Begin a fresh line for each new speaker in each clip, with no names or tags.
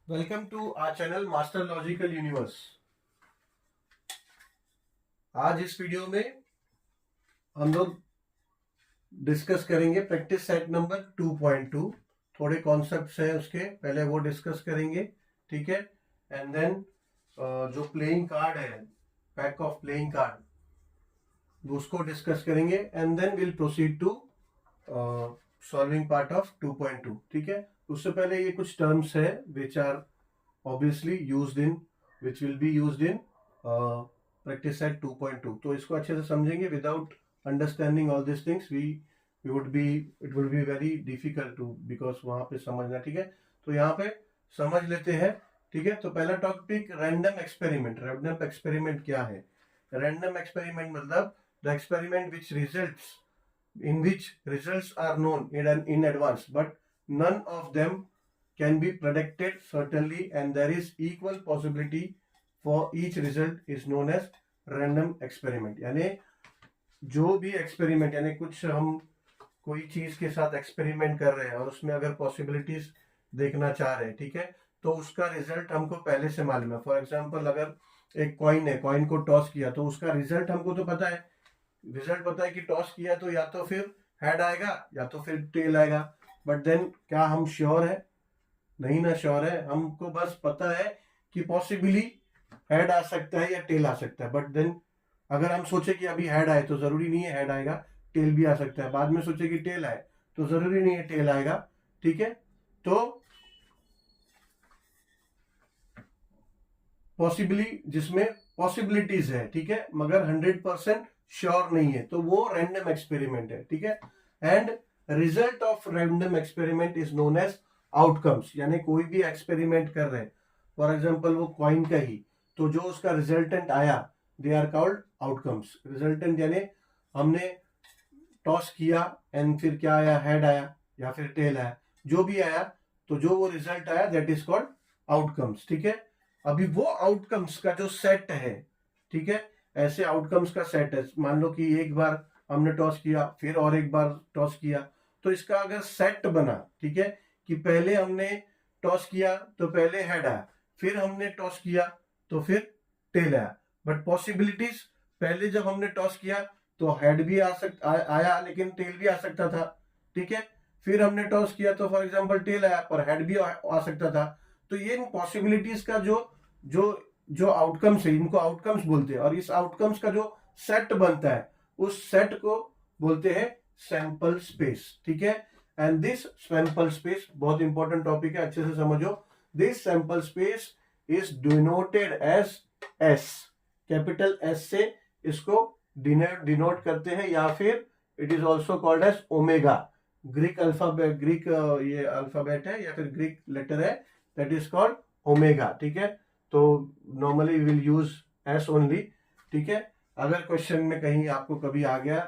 Welcome to our channel master logical universe. आज इस video में हम लोग डिस्कस करेंगे प्रैक्टिस सेट नंबर 2.2। थोड़े कॉन्सेप्ट्स हैं उसके, पहले वो डिस्कस करेंगे, ठीक है। एंड देन जो प्लेइंग कार्ड है, पैक ऑफ प्लेइंग कार्ड, उसको डिस्कस करेंगे and then will proceed to solving part of 2.2, ठीक है। उससे पहले ये कुछ टर्म्स है which are obviously used in which will be used in practice set 2.2। तो इसको अच्छे से समझेंगे। Without understanding all this things we would be it will be very difficult to because वहां पे समझना, ठीक है। तो यहाँ पे समझ लेते हैं, ठीक है। तो पहला topic random experiment. Random experiment क्या है? रैंडम एक्सपेरिमेंट मतलब the experiment in which results are known in advance but none of them can be predicted certainly and there is equal possibility for each result is known as random experiment। यानी जो भी experiment, यानी कुछ हम कोई चीज के साथ एक्सपेरिमेंट कर रहे हैं और उसमें अगर पॉसिबिलिटीज देखना चाह रहे हैं, ठीक है, तो उसका रिजल्ट हमको पहले से मालूम है। फॉर एग्जांपल अगर एक कॉइन है, कॉइन को टॉस किया तो उसका रिजल्ट हमको तो पता है। रिजल्ट पता है कि टॉस किया तो या तो फिर हेड आएगा या तो फिर टेल आएगा। बट देन क्या हम श्योर है? नहीं ना, श्योर है। हमको बस पता है कि पॉसिबली हेड आ सकता है या टेल आ सकता है। बट देन अगर हम सोचे कि अभी हेड आए तो जरूरी नहीं है हेड आएगा, टेल भी आ सकता है। बाद में सोचे कि टेल आए तो जरूरी नहीं है टेल आएगा, ठीक है। तो पॉसिबली जिसमें पॉसिबिलिटीज है, ठीक है, मगर 100% श्योर नहीं है, तो वो रैंडम एक्सपेरिमेंट है, ठीक है। And result of random experiment is known as outcomes. यानी कोई भी एक्सपेरिमेंट कर रहे हैं, फॉर एग्जांपल वो कॉइन का ही, तो जो उसका रिजल्टेंट आया they are called outcomes. Resultant यानी हमने टॉस किया एंड फिर क्या आया, हेड आया या फिर टेल आया, जो भी आया, तो जो वो रिजल्ट आया दैट इज कॉल्ड आउटकम्स, ठीक है। अभी वो आउटकम्स का जो सेट है, ठीक है, ऐसे आउटकम्स का सेट है। मान लो कि एक बार हमने टॉस किया, फिर और एक बार टॉस किया, तो इसका अगर सेट बना, ठीक है, कि पहले हमने टॉस किया तो पहले हेड आया, फिर हमने टॉस किया तो फिर टेल आया। बट पॉसिबिलिटीज, पहले जब हमने टॉस किया तो हेड भी आया लेकिन टेल भी आ सकता था, ठीक है। फिर हमने टॉस किया तो फॉर एग्जांपल टेल आया पर हेड भी आ सकता था। तो ये पॉसिबिलिटीज का जो जो जो आउटकम्स है, इनको आउटकम्स बोलते हैं। और इस आउटकम्स का जो सेट बनता है, उस सेट को बोलते हैं सैंपल स्पेस, ठीक है। एंड दिस सैंपल स्पेस बहुत इंपॉर्टेंट टॉपिक है, अच्छे से समझो। This sample space is denoted as S. Capital S से इसको डिनोट करते हैं, या फिर it is also called as omega. Greek alphabet, Greek ये अल्फाबेट है या फिर ग्रीक लेटर है, दैट इज कॉल्ड ओमेगा, ठीक है। तो normally will use S only, ठीक है। अगर क्वेश्चन में कहीं आपको कभी आ गया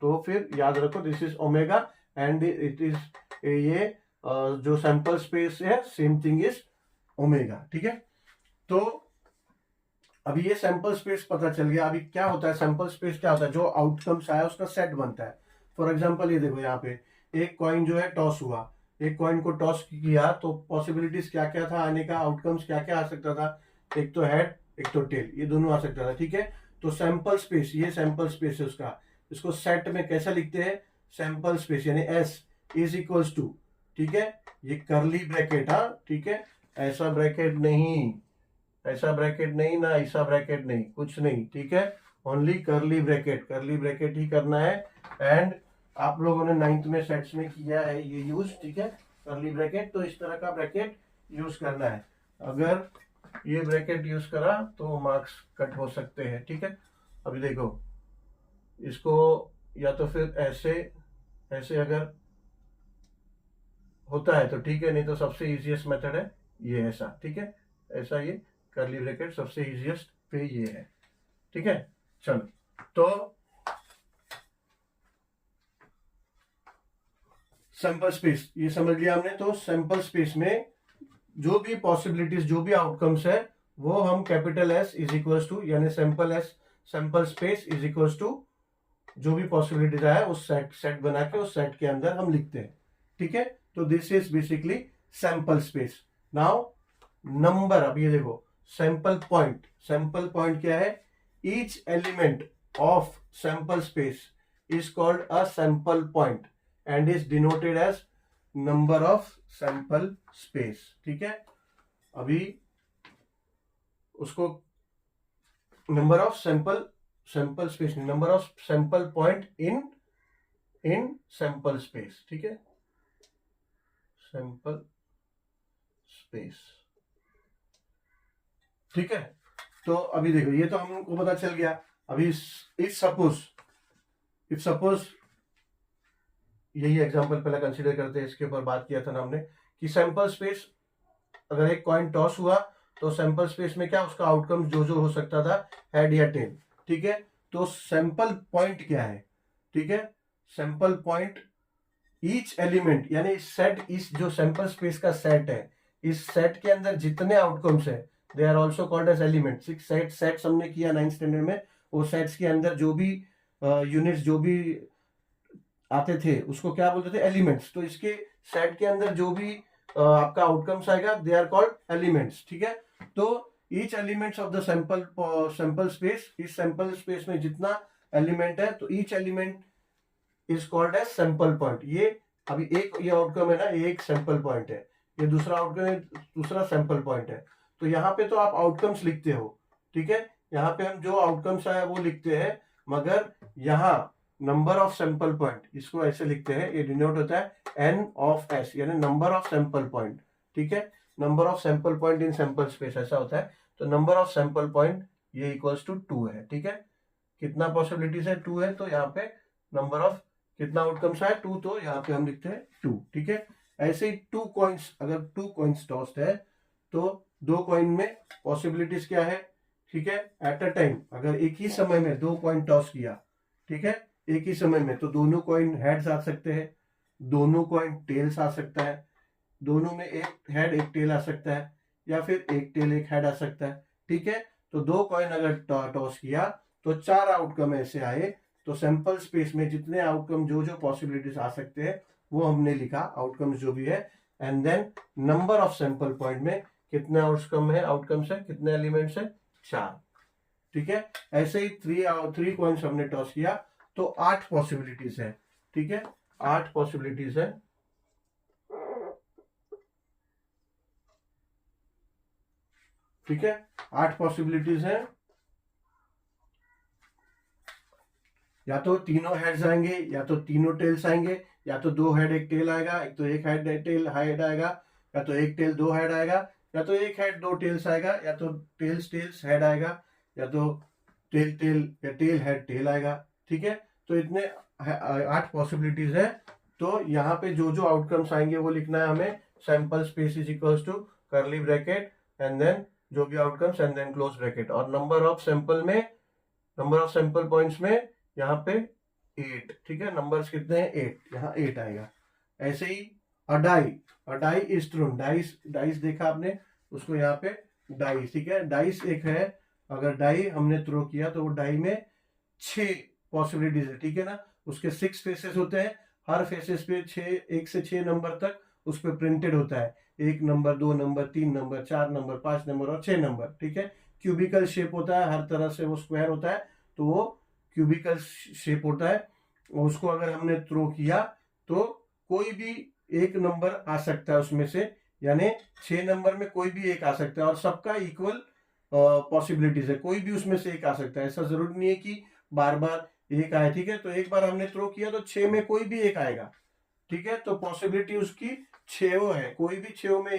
तो फिर याद रखो this is omega and it is ये जो सैंपल स्पेस है सेम थिंग इज ओमेगा, ठीक है। तो अभी ये सैंपल स्पेस पता चल गया। अभी क्या होता है, सैंपल स्पेस क्या होता है? जो आउटकम्स आया उसका सेट बनता है। फॉर एग्जांपल ये देखो, यहाँ पे एक कॉइन जो है टॉस हुआ, एक कॉइन को टॉस किया तो पॉसिबिलिटीज क्या क्या था आने का, आउटकम्स क्या क्या आ सकता था? एक तो हेड, एक तो टेल, ये दोनों आ सकता था, ठीक है। तो सैंपल स्पेस, ये सैंपल स्पेस है उसका। इसको सेट में कैसा लिखते हैं? सैंपल स्पेस यानी एस इज इक्वल्स टू, ठीक है, ये करली ब्रैकेट, हाँ ठीक है, ऐसा ब्रैकेट नहीं, ऐसा ब्रैकेट नहीं ना, ऐसा ब्रैकेट नहीं, कुछ नहीं, ठीक है। ओनली करली ब्रैकेट, करली ब्रैकेट ही करना है। एंड आप लोगों ने 9th में सेट्स में किया है ये यूज, ठीक है, करली ब्रैकेट। तो इस तरह का ब्रैकेट यूज करना है। अगर ये ब्रैकेट यूज करा तो मार्क्स कट हो सकते हैं, ठीक है। अभी देखो, इसको या तो फिर ऐसे ऐसे अगर होता है तो ठीक है, नहीं तो सबसे इजीएस्ट मेथड है ये ऐसा, ठीक है, ऐसा। ये करली ब्रैकेट सबसे इजीएस्ट पे ये है, ठीक है। चलो, तो सैंपल स्पेस ये समझ लिया हमने। तो सैंपल स्पेस में जो भी पॉसिबिलिटीज, जो भी आउटकम्स है, वो हम capital S is equals to, यानी sample space is equals to जो भी पॉसिबिलिटीज आया उस सेट बना के उस सेट के अंदर हम लिखते हैं, ठीक है। तो this is basically sample space. Now number, अब ये देखो सैंपल पॉइंट क्या है, each element of sample space is called a sample point and is denoted as number of sample space. ठीक है, अभी उसको नंबर ऑफ सैंपल स्पेस नहीं, number of sample point in sample space. ठीक है, sample space. ठीक है, तो अभी देखो ये तो हमको पता चल गया। अभी इफ सपोज यही एग्जांपल पहले कंसीडर करते हैं, इसके ऊपर बात किया था ना हमने कि सैंपल स्पेस, अगर एक कॉइन टॉस हुआ तो सैंपल स्पेस में क्या उसका आउटकम जो जो हो सकता था, हेड या टेल। ठीक है, तो सैंपल पॉइंट क्या है, ठीक है, सैंपल पॉइंट ईच एलिमेंट यानी सेट, इस जो सैंपल स्पेस का सेट है, इस सेट के अंदर जितने आउटकम्स है they are also called as element. Sets हमने किया 9th स्टैंडर्ड में, वो सेट्स के अंदर जो भी यूनिट्स जो भी आते थे उसको क्या बोलते थे, एलिमेंट्स। तो इसके सेट के अंदर जो भी आपका आउटकम्स आएगा दे आर कॉल्ड एलिमेंट्स। ठीक है, तो each elements of the sample space, इस सैंपल स्पेस में जितना एलिमेंट है तो each element is called as sample point. ये अभी एक ये आउटकम है ना, ये एक सैंपल पॉइंट है, ये दूसरा आउटकम है, दूसरा सैंपल पॉइंट है। तो यहाँ पे तो आप आउटकम्स लिखते हो, ठीक है, यहाँ पे हम जो आउटकम्स आया वो लिखते हैं, मगर यहाँ नंबर ऑफ सैंपल पॉइंट इसको ऐसे लिखते हैं, ये डिनोट होता है n ऑफ s यानी नंबर ऑफ सैंपल पॉइंट। ठीक है, number of sample point in sample space ऐसा होता है। तो नंबर ऑफ सैंपल पॉइंट ये इक्वल्स टू 2 है। ठीक है, कितना पॉसिबिलिटीज है, 2 है, तो यहाँ पे नंबर ऑफ कितना आउटकम्स है 2, तो यहाँ पे हम लिखते हैं 2। ठीक है, ऐसे ही 2 कॉइन्स, अगर 2 कॉइन्स टॉस्ड है तो 2 कॉइन में पॉसिबिलिटीज क्या है, ठीक है, एट अ टाइम अगर एक ही समय में 2 कॉइन टॉस किया, ठीक है, एक ही समय में, तो दोनों कॉइन हेड्स आ सकते हैं, दोनों कॉइन टेल्स आ सकता है, दोनों में एक हेड एक टेल आ सकता है, या फिर एक टेल एक हेड आ सकता है। ठीक है, तो 2 कॉइन अगर टॉस किया तो 4 आउटकम ऐसे आए। तो सैंपल स्पेस में जितने आउटकम जो जो पॉसिबिलिटीज आ सकते हैं वो हमने लिखा, आउटकम्स जो भी है, and then number of sample point में कितने आउटकम्स है, कितने एलिमेंट्स है, 4। ठीक है, ऐसे ही 3 कॉइन्स हमने टॉस किया तो 8 पॉसिबिलिटीज है। ठीक है, 8 पॉसिबिलिटीज है। ठीक है, 8 पॉसिबिलिटीज है, या तो तीनों हेड्स आएंगे, या तो तीनों टेल्स आएंगे, या तो 2 हेड 1 टेल आएगा, एक तो एक हेड टेल हेड आएगा, या तो एक टेल 2 हेड आएगा, या तो एक हेड 2 टेल्स आएगा, या तो टेल्स हेड आएगा, या तो टेल या टेल हेड टेल आएगा। ठीक है, तो इतने 8 पॉसिबिलिटीज है। तो यहाँ पे जो जो आउटकम्स आएंगे वो लिखना है हमें, sample space is equals to curly bracket and then जो भी outcomes and then close bracket, और नंबर ऑफ सैंपल पॉइंट्स में यहाँ पे 8। ठीक है, नंबर्स कितने हैं, 8, यहाँ 8 आएगा। ऐसे ही अडाई इज ट्रू, डाइस देखा आपने, उसको यहाँ पे डाइस। ठीक है, डाइस एक है, अगर डाई हमने थ्रो किया तो वो डाई में 6 पॉसिबिलिटीज है। ठीक है ना, उसके 6 फेसेस होते हैं, हर फेसेस पे 1 से 6 नंबर तक उस पर प्रिंटेड होता है, 1 number, 2 number, 3 number, 4 number, 5 number और 6 नंबर। ठीक है, क्यूबिकल शेप होता है, हर तरह से वो स्क्वायर होता है, तो वो क्यूबिकल शेप होता है। उसको अगर हमने थ्रो किया तो कोई भी एक नंबर आ सकता है उसमें से, यानी 6 नंबर में कोई भी एक आ सकता है, और सबका इक्वल पॉसिबिलिटीज है, कोई भी उसमें से एक आ सकता है, ऐसा जरूरी नहीं है कि बार बार एक आए। ठीक है, तो एक बार हमने थ्रो किया तो 6 में कोई भी एक आएगा। ठीक है, तो पॉसिबिलिटी उसकी 6 है, कोई भी 6 में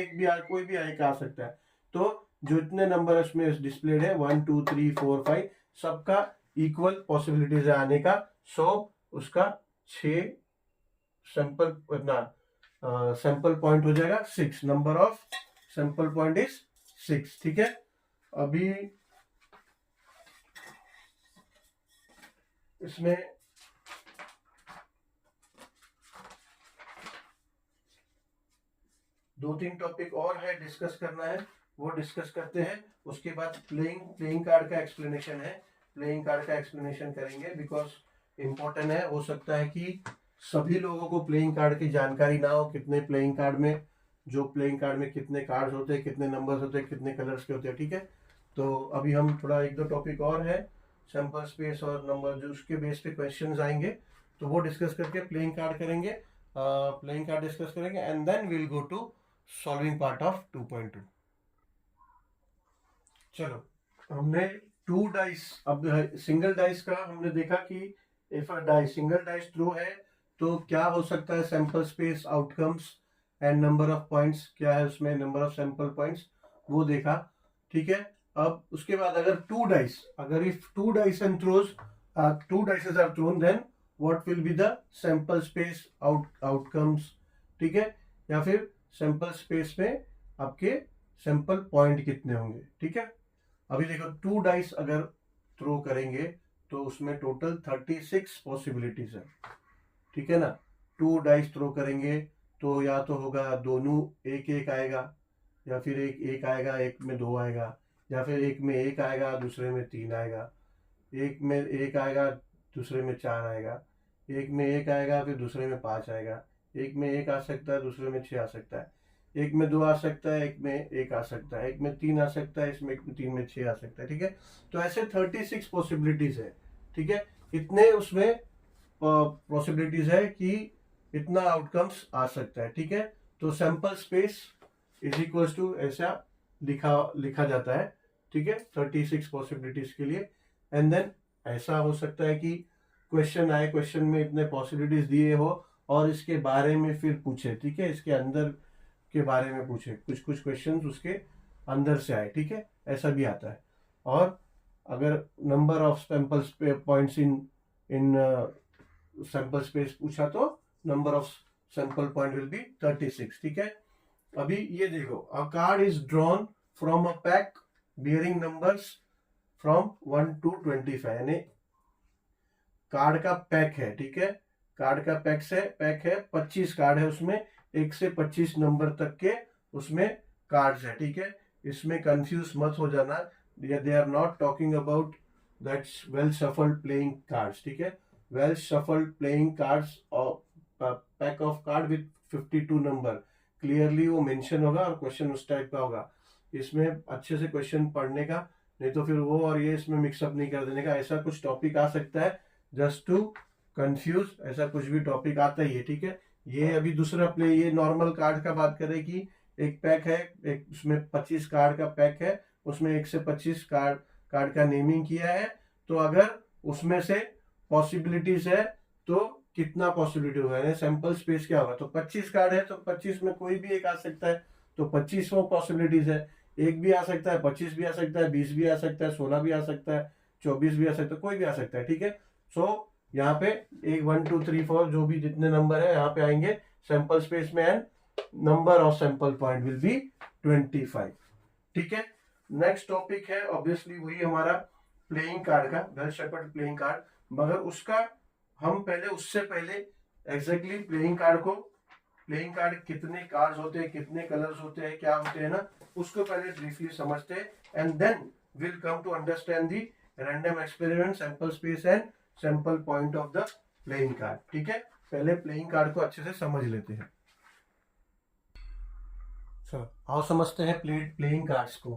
कोई भी एक आ सकता है। तो जो इतने नंबर उसमें डिस्प्लेड है 1 2 3 4 5 सबका इक्वल पॉसिबिलिटीज है आने का, सो उसका 6 सैंपल पॉइंट हो जाएगा 6, number of sample point is 6। ठीक है, अभी इसमें दो तीन टॉपिक और है डिस्कस करना है, वो डिस्कस करते हैं। उसके बाद प्लेइंग कार्ड का एक्सप्लेनेशन है, प्लेइंग कार्ड का एक्सप्लेनेशन करेंगे, बिकॉज इंपॉर्टेंट है। हो सकता है कि सभी लोगों को प्लेइंग कार्ड की जानकारी ना हो, कितने प्लेइंग कार्ड में जो प्लेइंग कार्ड में कितने कार्ड्स होते हैं, कितने नंबर्स होते हैं, कितने कलर्स के होते हैं, ठीक है। तो अभी हम थोड़ा एक दो टॉपिक और है, सैंपल स्पेस और नंबर, जो उसके बेस पे क्वेश्चंस आएंगे, तो वो डिस्कस करके प्लेइंग कार्ड करेंगे, प्लेइंग कार्ड डिस्कस करेंगे, and then will go to solving part of 2.2। चलो, हमने टू डाइस, अब सिंगल डाइस का हमने देखा कि if a dice single dice throw है तो क्या हो सकता है, sample space, outcomes and number of points क्या है उसमें, नंबर ऑफ सैंपल पॉइंट्स, वो देखा, ठीक है। अब उसके बाद अगर टू डाइस, अगर if two dice and throws, two dices are thrown, then what will be the sample space, outcomes, ठीक है, या फिर सैंपल स्पेस में आपके सैंपल पॉइंट कितने होंगे, ठीक है। अभी देखो, टू डाइस अगर थ्रो करेंगे तो उसमें टोटल 36 पॉसिबिलिटीज है, ठीक है ना। टू डाइस थ्रो करेंगे तो या तो होगा दोनों एक एक आएगा, या फिर एक एक आएगा, एक में दो आएगा, या फिर एक में एक आएगा दूसरे में तीन आएगा, एक में एक आएगा दूसरे में चार आएगा, एक में एक आएगा फिर दूसरे में पाँच आएगा, एक में एक आ सकता है दूसरे में छः आ सकता है, एक में दो आ सकता है, एक में एक आ सकता है, एक में तीन आ सकता है, इसमें एक में तीन में छः आ सकता है, ठीक है। तो ऐसे 36 पॉसिबिलिटीज है, ठीक है। इतने उसमें पॉसिबिलिटीज है कि इतना आउटकम्स आ सकता है, ठीक है। तो sample space is equal to ऐसा लिखा जाता है, ठीक है, 36 पॉसिबिलिटीज के लिए। एंड देन ऐसा हो सकता है कि क्वेश्चन आए, क्वेश्चन में इतने पॉसिबिलिटीज दिए हो और इसके बारे में फिर पूछे, ठीक है, इसके अंदर के बारे में पूछे, कुछ कुछ क्वेश्चंस उसके अंदर से आए, ठीक है, ऐसा भी आता है। और अगर number of sample points in sample space पूछा तो number of sample point will be 36, ठीक है। अभी ये देखो, अ card is drawn from a pack bearing numbers from 1 to 25, यानी कार्ड का पैक है, ठीक है, कार्ड का पैक है 25 कार्ड है, उसमें 1 से 25 नंबर तक के उसमें कार्ड्स है, ठीक है। इसमें कंफ्यूज मत हो जाना, they are not talking about that's well shuffled playing cards, ठीक है। वेल शफल्ड प्लेइंग कार्ड्स और pack of card with 52 number, clearly वो मेंशन होगा और क्वेश्चन उस टाइप का होगा। इसमें अच्छे से क्वेश्चन पढ़ने का, नहीं तो फिर वो और ये इसमें मिक्सअप नहीं कर देने का। ऐसा कुछ टॉपिक आ सकता है जस्ट टू कंफ्यूज, ऐसा कुछ भी टॉपिक आता ही है, ठीक है। ये अभी दूसरा प्ले, ये नॉर्मल कार्ड का बात करें कि एक पैक है, एक उसमें 25 कार्ड का पैक है, उसमें 1 से 25 कार्ड का नेमिंग किया है। तो अगर उसमें से पॉसिबिलिटीज है तो कितना पॉसिबिलिटी होगा, यानी सैंपल स्पेस क्या होगा, तो 25 कार्ड है तो 25 में कोई भी एक आ सकता है, तो 25 पॉसिबिलिटीज है। एक भी आ सकता है, 25 भी आ सकता है, 20 भी आ सकता है, 16 भी आ सकता है, 24 भी आ सकता है, कोई भी आ सकता है, ठीक है। सो यहाँ पे 1 2 3 4 जो भी जितने नंबर है यहाँ पे आएंगे सैंपल स्पेस में, and number of sample point will be 25, ठीक है। नेक्स्ट टॉपिक है ऑब्वियसली वही हमारा प्लेइंग कार्ड का, वेल शेपर्ड प्लेइंग कार्ड, मगर उसका हम पहले, उससे पहले एग्जैक्टली प्लेइंग कार्ड कितने कार्ड्स होते हैं, कितने कलर्स होते हैं, क्या होते हैं ना, उसको पहले ब्रीफली समझते हैं, and then will come to understand the random experiment, sample space and sample point of the playing card, ठीक है। पहले प्लेइंग कार्ड को अच्छे से समझ लेते हैं। चलो आओ समझते हैं प्लेइंग कार्ड्स को।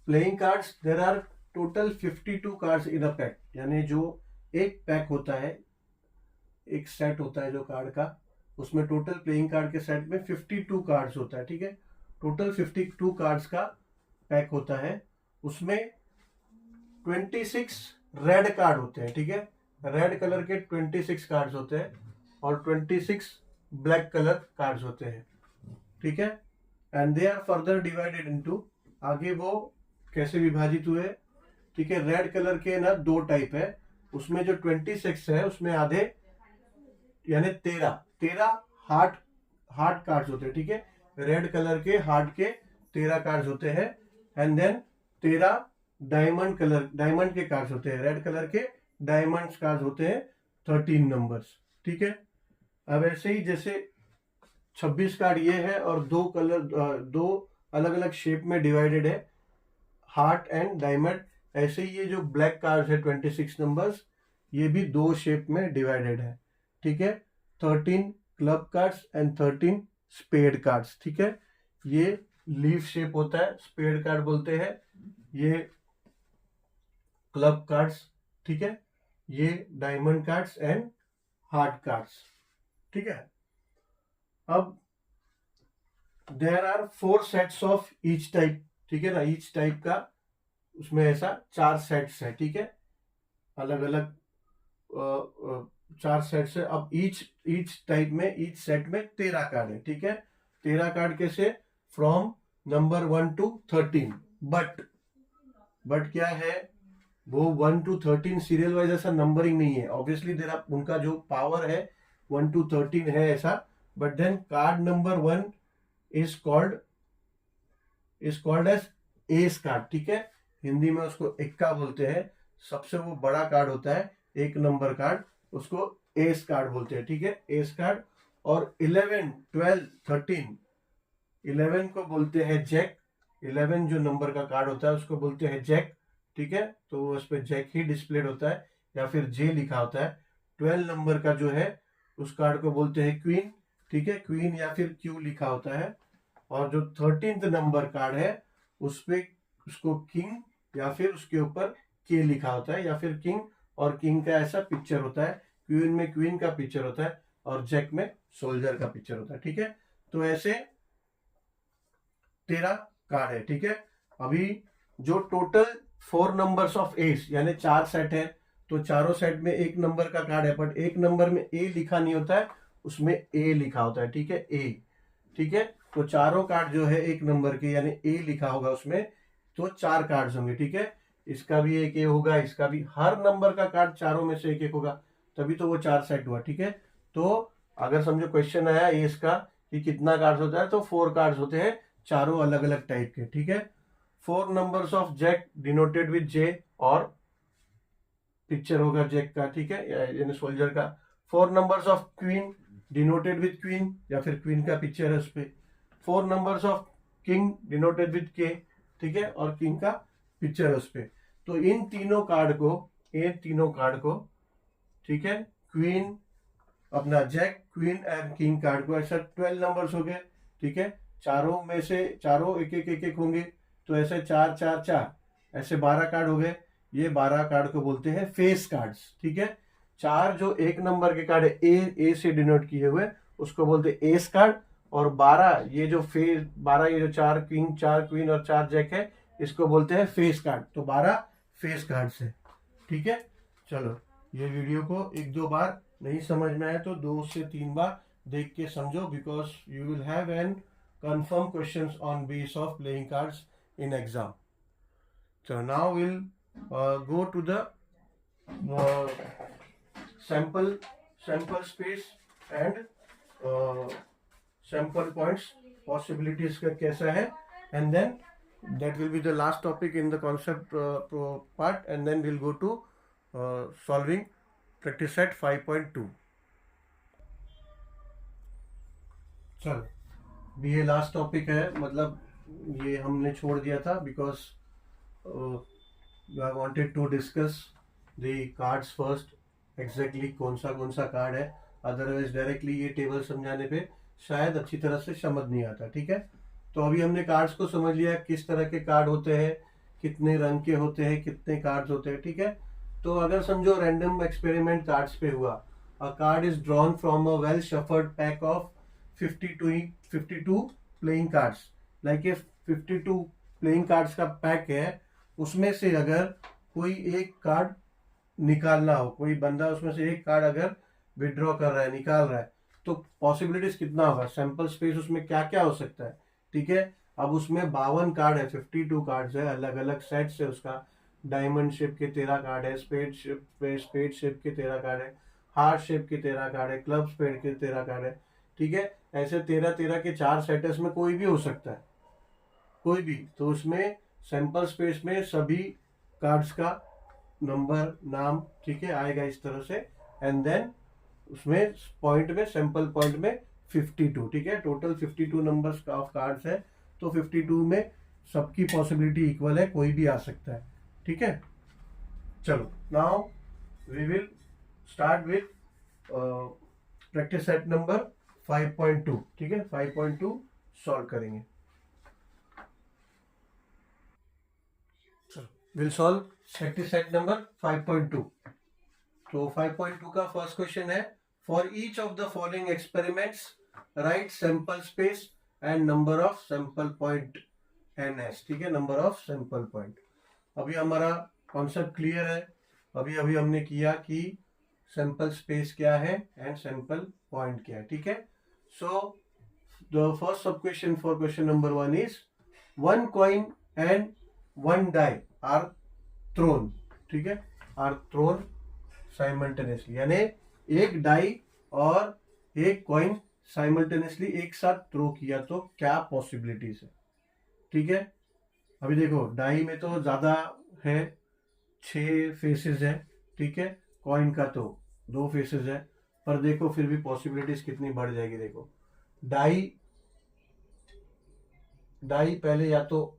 Playing cards, there are total 52 cards in a pack, यानी जो एक पैक होता है, एक सेट होता है जो कार्ड का, उसमें टोटल प्लेइंग कार्ड के सेट में 52 कार्ड्स होता है, ठीक है। टोटल 52 कार्ड्स का पैक होता है, उसमें 26 रेड कार्ड होते हैं, ठीक है, रेड कलर के 26 कार्ड्स होते हैं और 26 ब्लैक कलर कार्ड्स होते हैं, ठीक है। And they are further divided into, आगे वो कैसे विभाजित हुए, ठीक है। रेड कलर के ना दो टाइप है, उसमें जो 26 है उसमें आधे यानी 13 हार्ट कार्ड्स होते हैं, ठीक है। रेड कलर के हार्ट के 13 कार्ड्स होते हैं, एंड देन 13 डायमंड के कार्ड्स होते हैं, रेड कलर के डायमंड कार्ड्स होते हैं 13 नंबर्स, ठीक है। अब ऐसे ही जैसे 26 कार्ड ये है और दो अलग अलग शेप में डिवाइडेड है, हार्ट एंड डायमंड, ऐसे ही ये जो ब्लैक कार्ड है 26 नंबर्स, ये भी दो शेप में डिवाइडेड है, ठीक है। 13 club cards and 13 spade cards, ठीक है। ये लीफ शेप होता है, स्पेड कार्ड बोलते हैं, ये क्लब कार्ड्स, ठीक है, ये diamond cards and heart cards, ठीक है। अब there are 4 sets of each type, ठीक है ना, ईच टाइप का उसमें ऐसा 4 सेट्स है, ठीक है, अलग अलग 4 सेट्स है। अब ईच टाइप में, ईच सेट में 13 कार्ड है, ठीक है। 13 कार्ड कैसे, फ्रॉम नंबर 1 to 13, बट क्या है, वो 1 to 13 सीरियल वाइज ऐसा नंबरिंग नहीं है, ऑब्वियसली देर उनका जो पावर है 1 to 13 है ऐसा, but then card number 1 is called as ace card, ठीक है। हिंदी में उसको एक्का बोलते हैं, सबसे वो बड़ा कार्ड होता है 1 नंबर कार्ड, उसको एस कार्ड बोलते हैं, ठीक है, एस कार्ड। और 11, 12, 13, 11 को बोलते हैं जैक, 11 जो नंबर का कार्ड होता है उसको बोलते हैं जैक, ठीक है, तो उस पर जैक ही डिस्प्लेड होता है या फिर जे लिखा होता है। 12 नंबर का जो है उस कार्ड को बोलते हैं क्वीन, ठीक है, क्वीन या फिर क्यू लिखा होता है। और जो 13th नंबर कार्ड है उस पे उसको किंग या फिर उसके ऊपर के लिखा होता है, या फिर किंग और किंग का ऐसा पिक्चर होता है, क्वीन में क्वीन का पिक्चर होता है और जैक में सोल्जर का पिक्चर होता है, ठीक है। तो ऐसे 13 कार्ड है, ठीक है। अभी जो टोटल 4 नंबर्स ऑफ एस यानी 4 सेट है, तो चारों सेट में 1 नंबर का कार्ड है, बट 1 नंबर में ए लिखा नहीं होता है, उसमें ए लिखा होता है, ठीक है, ए, ठीक है। तो चारों कार्ड जो है 1 नंबर के यानी ए लिखा होगा उसमें, तो 4 कार्ड्स होंगे, ठीक है। इसका भी एक ए होगा, इसका भी, हर नंबर का कार्ड चारों में से एक एक होगा, तभी तो वो 4 सेट हुआ, ठीक है। तो अगर समझो क्वेश्चन आया ए इसका कि कितना कार्ड्स होता है, तो 4 कार्ड्स होते हैं, चारों अलग अलग टाइप के, ठीक है। 4 numbers of jack denoted with J, और पिक्चर होगा जैक का, ठीक है, यानी सोल्जर का। 4 numbers of queen denoted with queen, या फिर क्वीन का पिक्चर है उस पर। 4 numbers of king denoted with के, ठीक है, और किंग का पिक्चर है उस पर। तो इन तीनों कार्ड को, ठीक है, क्वीन, अपना jack, queen and king card को ऐसा 12 नंबर्स हो गए, ठीक है। चारों में से चारों एक एक होंगे, तो ऐसे 4 4 4 ऐसे 12 कार्ड हो गए। ये 12 कार्ड को बोलते हैं फेस कार्ड्स, ठीक है। 4 जो 1 नंबर के कार्ड है ए से डिनोट किए हुए उसको बोलते हैं एस कार्ड, और 12 ये जो 4 किंग, 4 क्वीन और 4 जैक है, इसको बोलते हैं फेस कार्ड। तो 12 फेस कार्ड्स है, ठीक है। चलो, ये वीडियो को 1-2 बार नहीं समझ में आया तो 2 से 3 बार देख के समझो, because you will have an confirm questions on base of playing cards in exam. So now we'll go to the sample space and sample points, possibilities का कैसा है, and then that will be the last topic in the concept part, and then we'll go to solving practice set 5.2. चलो, ये last topic है, मतलब ये हमने छोड़ दिया था because I wanted to discuss the cards first, exactly कौन सा कार्ड है, अदरवाइज डायरेक्टली ये टेबल समझाने पे शायद अच्छी तरह से समझ नहीं आता, ठीक है। तो अभी हमने कार्ड्स को समझ लिया, किस तरह के कार्ड होते हैं, कितने रंग के होते हैं, कितने कार्ड्स होते हैं, ठीक है। तो अगर समझो रैंडम एक्सपेरिमेंट कार्ड्स पे हुआ, अ card is drawn from a well shuffled pack of 52 playing cards, like ये 52 प्लेइंग कार्ड्स का पैक है, उसमें से अगर कोई एक कार्ड निकालना हो, कोई बंदा उसमें से एक कार्ड अगर विड्रॉ कर रहा है, निकाल रहा है, तो पॉसिबिलिटीज कितना होगा, सैंपल स्पेस उसमें क्या क्या हो सकता है, ठीक है। अब उसमें 52 कार्ड है, 52 कार्ड्स है, अलग अलग सेट्स है उसका, डायमंड शेप के 13 कार्ड है, स्पेड शेप के 13 कार्ड है, हार्ट शेप के 13 कार्ड है, क्लब स्पेड के 13 कार्ड है, ठीक है। ऐसे 13 के 4 सेटर्स में कोई भी हो सकता है, कोई भी। तो उसमें सैंपल स्पेस में सभी कार्ड्स का नंबर, नाम, ठीक है, आएगा इस तरह से, एंड देन उसमें पॉइंट में, सैंपल पॉइंट में 52, ठीक है, टोटल 52 नंबर्स ऑफ कार्ड्स है, तो 52 में सबकी पॉसिबिलिटी इक्वल है, कोई भी आ सकता है, ठीक है। चलो, now we will start with practice set number 5.2, ठीक है, 5.2 सॉल्व करेंगे। Will solve exercise number 5.2। तो 5.2 का फर्स्ट क्वेश्चन है, for each of the following experiments write sample space and number of sample point NS। ठीक है, नंबर ऑफ सैंपल पॉइंट। अभी हमारा कॉन्सेप्ट क्लियर है। अभी अभी हमने किया कि सैंपल स्पेस क्या है एंड सैंपल पॉइंट क्या है। ठीक है, so the first sub question for question number 1 is one coin and one die are thrown. ठीक है, आर थ्रोन साइमल्टेनियसली, यानी एक डाई और एक कॉइन साइमल्टेनियसली एक साथ थ्रो किया तो क्या पॉसिबिलिटीज है। ठीक है, अभी देखो डाई में तो ज्यादा है, 6 फेसेस है। ठीक है, कॉइन का तो 2 फेसेस है, पर देखो फिर भी पॉसिबिलिटीज कितनी बढ़ जाएगी। देखो डाई पहले या तो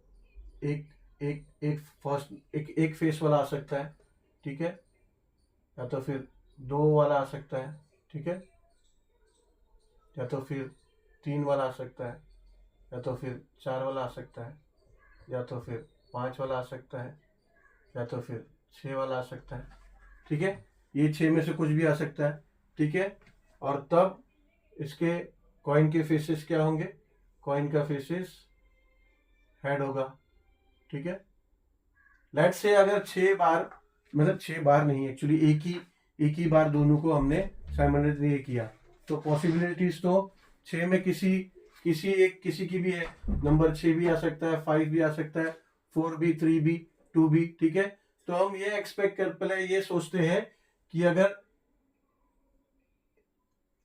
एक एक एक फर्स्ट एक फेस वाला आ सकता है। ठीक है, या तो फिर 2 वाला आ सकता है। ठीक है, या तो फिर 3 वाला आ सकता है, या तो फिर 4 वाला आ सकता है, या तो फिर 5 वाला आ सकता है, या तो फिर 6 वाला आ सकता है। ठीक है, ये 6 में से कुछ भी आ सकता है। ठीक है, और तब इसके कॉइन के फेसेस क्या होंगे, कॉइन का फेसेस हेड होगा। ठीक है, लेट्स से अगर 6 बार, मतलब 6 बार नहीं, एक्चुअली एक ही बार दोनों को हमने साइमल्टेनियसली किया, तो पॉसिबिलिटीज तो 6 में किसी की भी है। नंबर 6 भी आ सकता है, 5 भी आ सकता है, 4 भी, 3 भी, 2 भी। ठीक है, तो हम ये एक्सपेक्ट कर, पहले ये सोचते हैं कि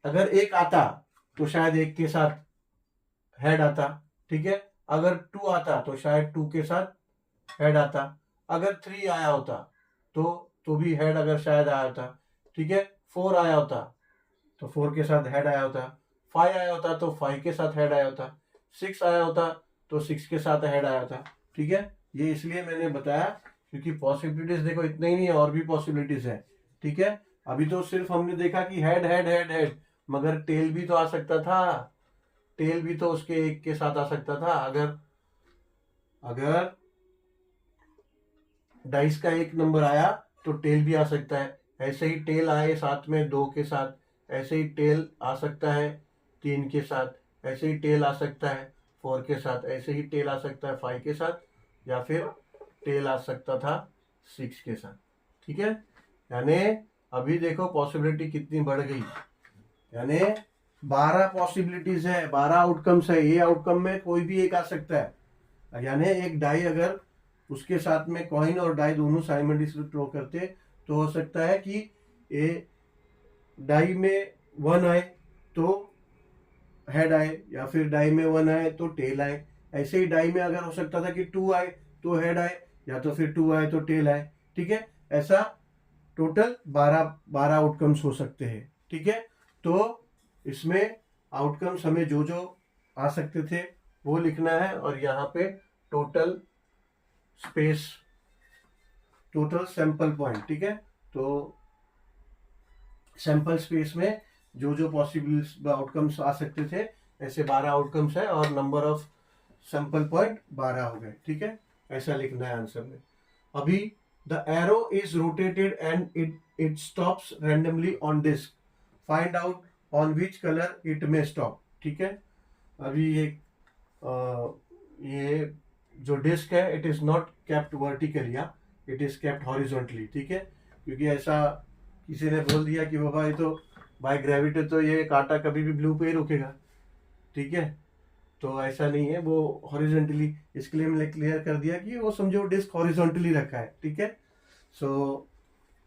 अगर एक आता तो शायद एक के साथ हेड आता। ठीक है, अगर 2 आता तो शायद 2 के साथ हेड आता। अगर 3 आया होता तो भी हेड अगर शायद आया होता। ठीक है, 4 आया होता तो 4 के साथ हेड आया होता। 5 आया होता तो 5 के साथ हेड आया होता। 6 आया होता तो 6 के साथ हेड आया होता। ठीक है, ये इसलिए मैंने बताया क्योंकि पॉसिबिलिटीज देखो इतने ही नहीं है, और भी पॉसिबिलिटीज है। ठीक है, अभी तो सिर्फ हमने देखा कि हेड हेड हेड हेड, मगर टेल भी तो आ सकता था। टेल भी तो उसके एक के साथ आ सकता था। अगर डाइस का एक नंबर आया तो टेल भी आ सकता है। ऐसे ही टेल आए साथ में 2 के साथ, ऐसे ही टेल आ सकता है 3 के साथ, ऐसे ही टेल आ सकता है 4 के साथ, ऐसे ही टेल आ सकता है 5 के साथ, या फिर टेल आ सकता था 6 के साथ। ठीक है, यानी अभी देखो पॉसिबिलिटी कितनी बढ़ गई, यानी 12 पॉसिबिलिटीज है, 12 आउटकम्स है। ये आउटकम में कोई भी एक आ सकता है, यानी एक डाई अगर उसके साथ में कॉइन और डाई दोनों साइमल्टेनियसली थ्रो करते तो हो सकता है कि ए डाई में 1 आए तो हेड आए, या फिर डाई में 1 आए तो टेल आए। ऐसे ही डाई में अगर हो सकता था कि 2 आए तो हेड आए, या तो फिर 2 आए तो टेल आए। ठीक है, ऐसा टोटल 12 आउटकम्स हो सकते हैं। ठीक है, तो इसमें आउटकम्स हमें जो जो आ सकते थे वो लिखना है, और यहाँ पे total space, total sample point. ठीक है, तो सैंपल स्पेस में जो जो पॉसिबल आउटकम्स आ सकते थे, ऐसे 12 आउटकम्स है, और नंबर ऑफ सैंपल पॉइंट 12 हो गए। ठीक है, ऐसा लिखना है आंसर में। अभी the arrow is rotated and it stops randomly on disc, find out on which colour it में स्टॉप। ठीक है, अभी ये जो डिस्क है it is not kept vertically, या इट इज केप्ट हॉरिजॉन्टली। ठीक है, क्योंकि ऐसा किसी ने बोल दिया कि बाबा ये तो बाय ग्रेविटी तो ये कांटा कभी भी ब्लू पे ही रुकेगा। ठीक है, तो ऐसा नहीं है, वो हॉरिजॉन्टली, इसके लिए मैंने क्लियर कर दिया कि वो समझो डिस्क हॉरिजॉन्टली रखा है। ठीक है, सो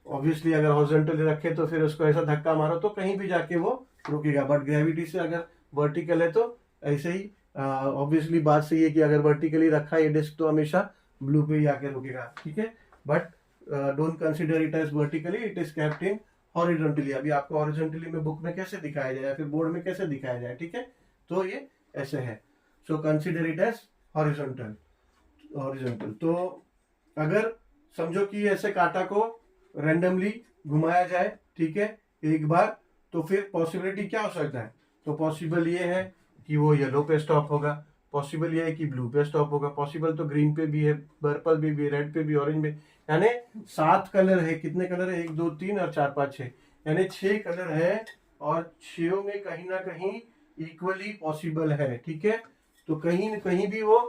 ऑब्वियसली अगर हॉरिजॉन्टली रखे तो फिर उसको ऐसा धक्का मारो तो कहीं भी जाके वो रुकेगा, बट ग्रेविटी से अगर वर्टिकल है तो ऐसे ही ऑब्वियसली बात सही है कि अगर वर्टिकली रखा है ये डिस्क तो हमेशा ब्लू पे ही आके रुकेगा। ठीक है, but don't consider it as vertically, it is kept in horizontally. अभी आपको हॉरिजॉन्टली में बुक में कैसे दिखाया जाए या फिर बोर्ड में कैसे दिखाया जाए। ठीक है, तो ये ऐसे है, so consider it as horizontal. तो अगर समझो कि ऐसे कांटा को रैंडमली घुमाया जाए, ठीक है, एक बार, तो फिर पॉसिबिलिटी क्या हो सकता है, तो पॉसिबल ये है कि वो येलो पे स्टॉप होगा, पॉसिबल ये है कि ब्लू पे स्टॉप होगा, पॉसिबल तो ग्रीन पे भी है, पर्पल पे भी, रेड पे भी, ऑरेंज पे, यानी 7 कलर है। कितने कलर है? 1 2 3 और 4 5 6, यानी 6 कलर है और 6 में कहीं ना कहीं इक्वली पॉसिबल है। ठीक है, तो कहीं न कहीं भी वो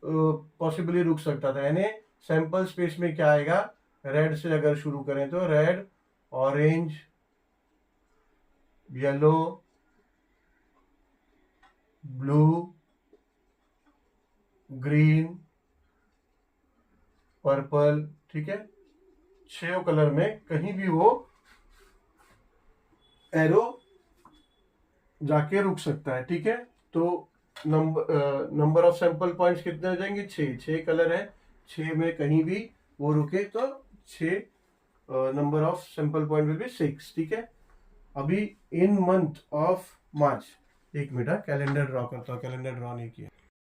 पॉसिबली रुक सकता था। यानी सैंपल स्पेस में क्या आएगा? रेड से अगर शुरू करें तो red, orange, yellow, blue, green, purple. ठीक है, 6 कलर में कहीं भी वो एरो जाके रुक सकता है। ठीक है, तो नंबर ऑफ सैंपल पॉइंट्स कितने हो जाएंगे? 6। 6 कलर है, 6 में कहीं भी वो रुके तो 6 number of sample point will be 6। ठीक है, अभी इन मंथ ऑफ मार्च, एक मिनट कैलेंडर ड्रॉ करता हूँ, कैलेंडर ड्रॉ नहीं किया।